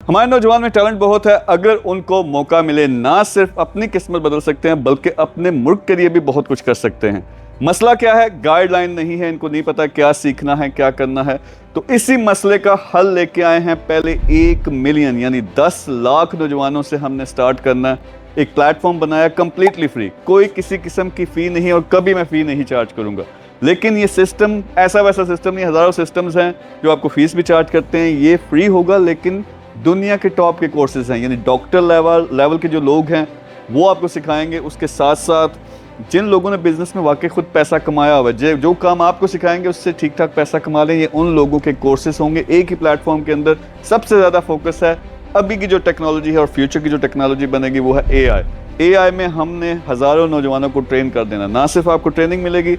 हमारे नौजवान में टैलेंट बहुत है, अगर उनको मौका मिले ना सिर्फ अपनी किस्मत बदल सकते हैं बल्कि अपने मुल्क के लिए भी बहुत कुछ कर सकते हैं। मसला क्या है? गाइडलाइन नहीं है, इनको नहीं पता क्या सीखना है क्या करना है। तो इसी मसले का हल लेके आए हैं। पहले 1 मिलियन यानी 10 लाख नौजवानों से हमने स्टार्ट करना है। एक प्लेटफॉर्म बनाया कंप्लीटली फ्री, कोई किसी किस्म की फ़ी नहीं और कभी मैं फ़ी नहीं चार्ज करूँगा। लेकिन ये सिस्टम ऐसा वैसा सिस्टम नहीं, हज़ारों सिस्टम्स हैं जो आपको फ़ीस भी चार्ज करते हैं। ये फ्री होगा, लेकिन दुनिया के टॉप के कोर्सेज हैं, यानी डॉक्टर लेवल के जो लोग हैं वो आपको सिखाएंगे। उसके साथ साथ जिन लोगों ने बिजनेस में वाकई खुद पैसा कमाया हुआ है, जो काम आपको सिखाएंगे उससे ठीक ठाक पैसा कमा लें, ये उन लोगों के कोर्सेज होंगे एक ही प्लेटफॉर्म के अंदर। सबसे ज़्यादा फोकस है अभी की जो टेक्नोलॉजी है और फ्यूचर की जो टेक्नोलॉजी बनेगी वो है एआई में हमने हज़ारों नौजवानों को ट्रेन कर देना। ना सिर्फ आपको ट्रेनिंग मिलेगी,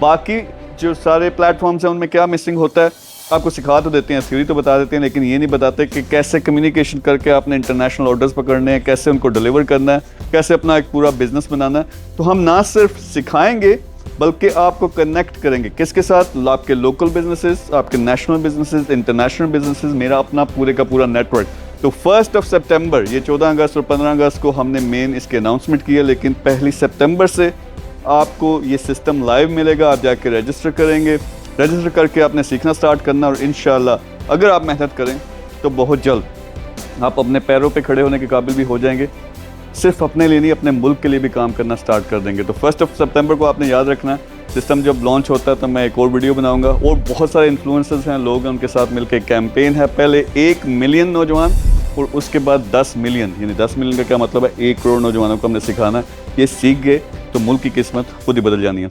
बाकी जो सारे प्लेटफॉर्म्स हैं उनमें क्या मिसिंग होता है आपको सिखा तो देते हैं, थ्योरी तो बता देते हैं, लेकिन ये नहीं बताते कि कैसे कम्युनिकेशन करके आपने इंटरनेशनल ऑर्डर्स पकड़ने हैं, कैसे उनको डिलीवर करना है, कैसे अपना एक पूरा बिजनेस बनाना है। तो हम ना सिर्फ सिखाएंगे बल्कि आपको कनेक्ट करेंगे किसके साथ? आपके लोकल बिजनेसेस, आपके नेशनल बिजनेसेस, इंटरनेशनल बिजनेसेस, मेरा अपना पूरे का पूरा नेटवर्क। तो 1 सितंबर, ये 14 अगस्त और 15 अगस्त को हमने मेन इसके अनाउंसमेंट किया, लेकिन 1 सितंबर से आपको ये सिस्टम लाइव मिलेगा। आप जाके रजिस्टर करेंगे, रजिस्टर करके आपने सीखना स्टार्ट करना और इंशाल्लाह अगर आप मेहनत करें तो बहुत जल्द आप अपने पैरों पे खड़े होने के काबिल भी हो जाएंगे। सिर्फ अपने लिए नहीं, अपने मुल्क के लिए भी काम करना स्टार्ट कर देंगे। तो 1 सितंबर को आपने याद रखना है। सिस्टम जब लॉन्च होता है तो मैं एक और वीडियो बनाऊंगा, और बहुत सारे इन्फ्लुएंसर्स हैं, लोग हैं, उनके साथ मिलकर कैंपेन है। पहले 1 मिलियन नौजवान और उसके बाद 10 मिलियन, यानी 10 मिलियन का क्या मतलब है? 1 करोड़ नौजवानों को हमने सिखाना है। ये सीख गए तो मुल्क की किस्मत खुद ही बदल जानी है।